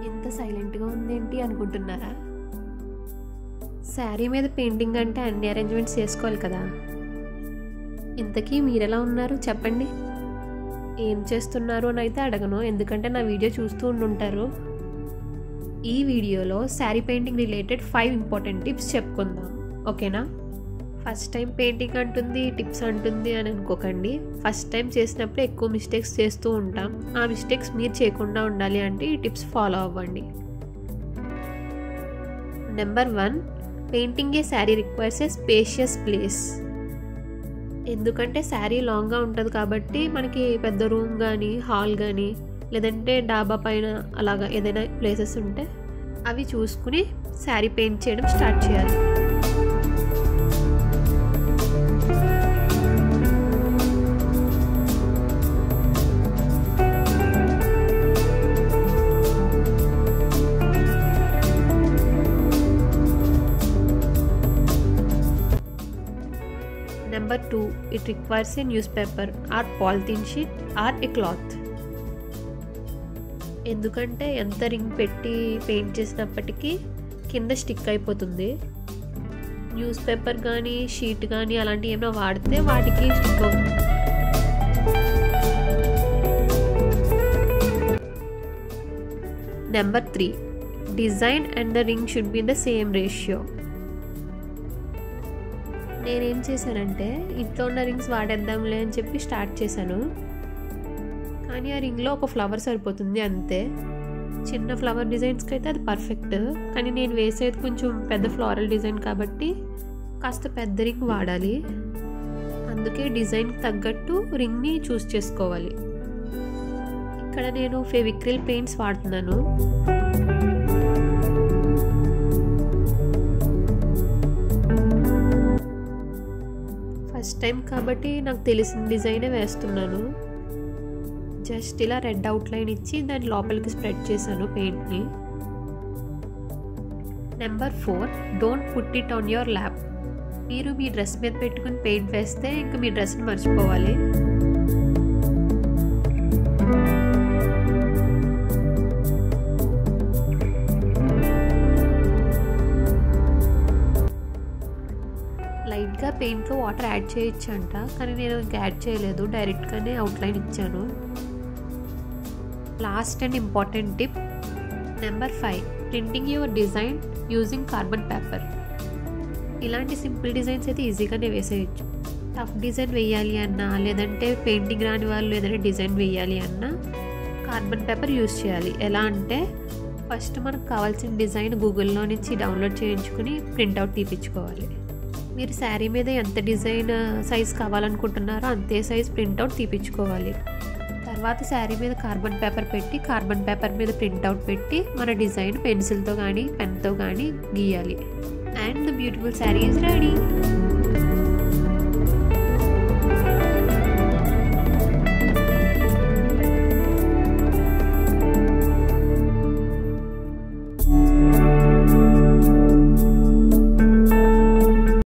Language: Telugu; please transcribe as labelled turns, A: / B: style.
A: ఇంత సైలెంట్గా ఉందేంటి అనుకుంటున్నారా? శారీ మీద పెయింటింగ్ అంటే అన్ని అరేంజ్మెంట్స్ చేసుకోవాలి కదా. ఇంతకీ మీరెలా ఉన్నారు చెప్పండి. ఏం చేస్తున్నారు అని అయితే అడగను, ఎందుకంటే నా వీడియో చూస్తూ ఉండుంటారు. ఈ వీడియోలో sari painting related 5 important tips చెప్పుకుందాం, ఓకేనా? ఫస్ట్ టైం పెయింటింగ్ అంటుంది, టిప్స్ అంటుంది అని అనుకోకండి. ఫస్ట్ టైం చేసినప్పుడు ఎక్కువ మిస్టేక్స్ చేస్తూ ఉంటాం. ఆ మిస్టేక్స్ మీరు చేయకుండా ఉండాలి అంటే ఈ టిప్స్ ఫాలో అవ్వండి. Number 1, painting A sari requires a spacious place. ఎందుకంటే శారీ లాంగ్గా ఉంటుంది కాబట్టి మనకి పెద్ద రూమ్ కానీ, హాల్ కానీ, లేదంటే డాబా పైన అలాగా ఏదైనా ప్లేసెస్ ఉంటే అవి చూసుకుని శారీ పెయింట్ చేయడం స్టార్ట్ చేయాలి. Number 2, it requires a newspaper or polythene sheet or a cloth. ఎందుకంటే ఎంత రింగ్ పెట్టి పెయింట్ చేసినప్పటికీ కింద స్టిక్ అయిపోతుంది. న్యూస్ పేపర్ కానీ, షీట్ కానీ అలాంటివి ఏమైనా వాడితే వాటికి స్టిక్ అవుతుంది. Number 3, design and the ring should be in the same ratio. నేనేం చేశానంటే ఇంట్లో ఉన్న రింగ్స్ వాడేద్దాంలే అని చెప్పి స్టార్ట్ చేశాను. కానీ ఆ రింగ్లో ఒక ఫ్లవర్ సరిపోతుంది అంతే. చిన్న ఫ్లవర్ డిజైన్స్కి అయితే అది పర్ఫెక్ట్, కానీ నేను వేసేది కొంచెం పెద్ద ఫ్లోరల్ డిజైన్ కాబట్టి కాస్త పెద్ద రింగ్ వాడాలి. అందుకే డిజైన్కి తగ్గట్టు రింగ్ని చూస్ చేసుకోవాలి. ఇక్కడ నేను ఫెవిక్రిల్ పెయింట్స్ వాడుతున్నాను. ఫస్ట్ టైం కాబట్టి నాకు తెలిసిన డిజైనే వేస్తున్నాను. జస్ట్ ఇలా రెడ్ అవుట్లైన్ ఇచ్చి దాని లోపలికి స్ప్రెడ్ చేశాను పెయింట్ని. Number 4, don't put it on your lap. మీరు మీ డ్రెస్ మీద పెట్టుకుని పెయింట్ వేస్తే ఇంకా మీ డ్రెస్ని మర్చిపోవాలి. లైట్గా పెయింట్లో వాటర్ యాడ్ చేయొచ్చు అంట, కానీ నేను ఇంకా యాడ్ చేయలేదు, డైరెక్ట్గానే అవుట్లైన్ ఇచ్చాను. Last and important tip, number 5, printing your design using carbon paper. ఇలాంటి సింపుల్ డిజైన్స్ అయితే ఈజీగానే వేసేయచ్చు. టఫ్ డిజైన్ వేయాలి అన్నా, లేదంటే పెయింటింగ్ రాని వాళ్ళు ఏదైనా డిజైన్ వేయాలి అన్నా కార్బన్ పేపర్ యూజ్ చేయాలి. ఎలా అంటే ఫస్ట్ మనకు కావాల్సిన డిజైన్ గూగుల్లో నుంచి డౌన్లోడ్ చేయించుకుని ప్రింట్అవుట్ తీపించుకోవాలి. మీరు శారీ మీద ఎంత డిజైన్ సైజ్ కావాలనుకుంటున్నారో అంతే సైజ్ ప్రింట్అవుట్ తీపించుకోవాలి. తర్వాత శారీ మీద కార్బన్ పేపర్ పెట్టి కార్బన్ పేపర్ మీద ప్రింట్అవుట్ పెట్టి మన డిజైన్ పెన్సిల్తో కానీ పెన్తో కానీ గీయాలి. And the beautiful sari is ready.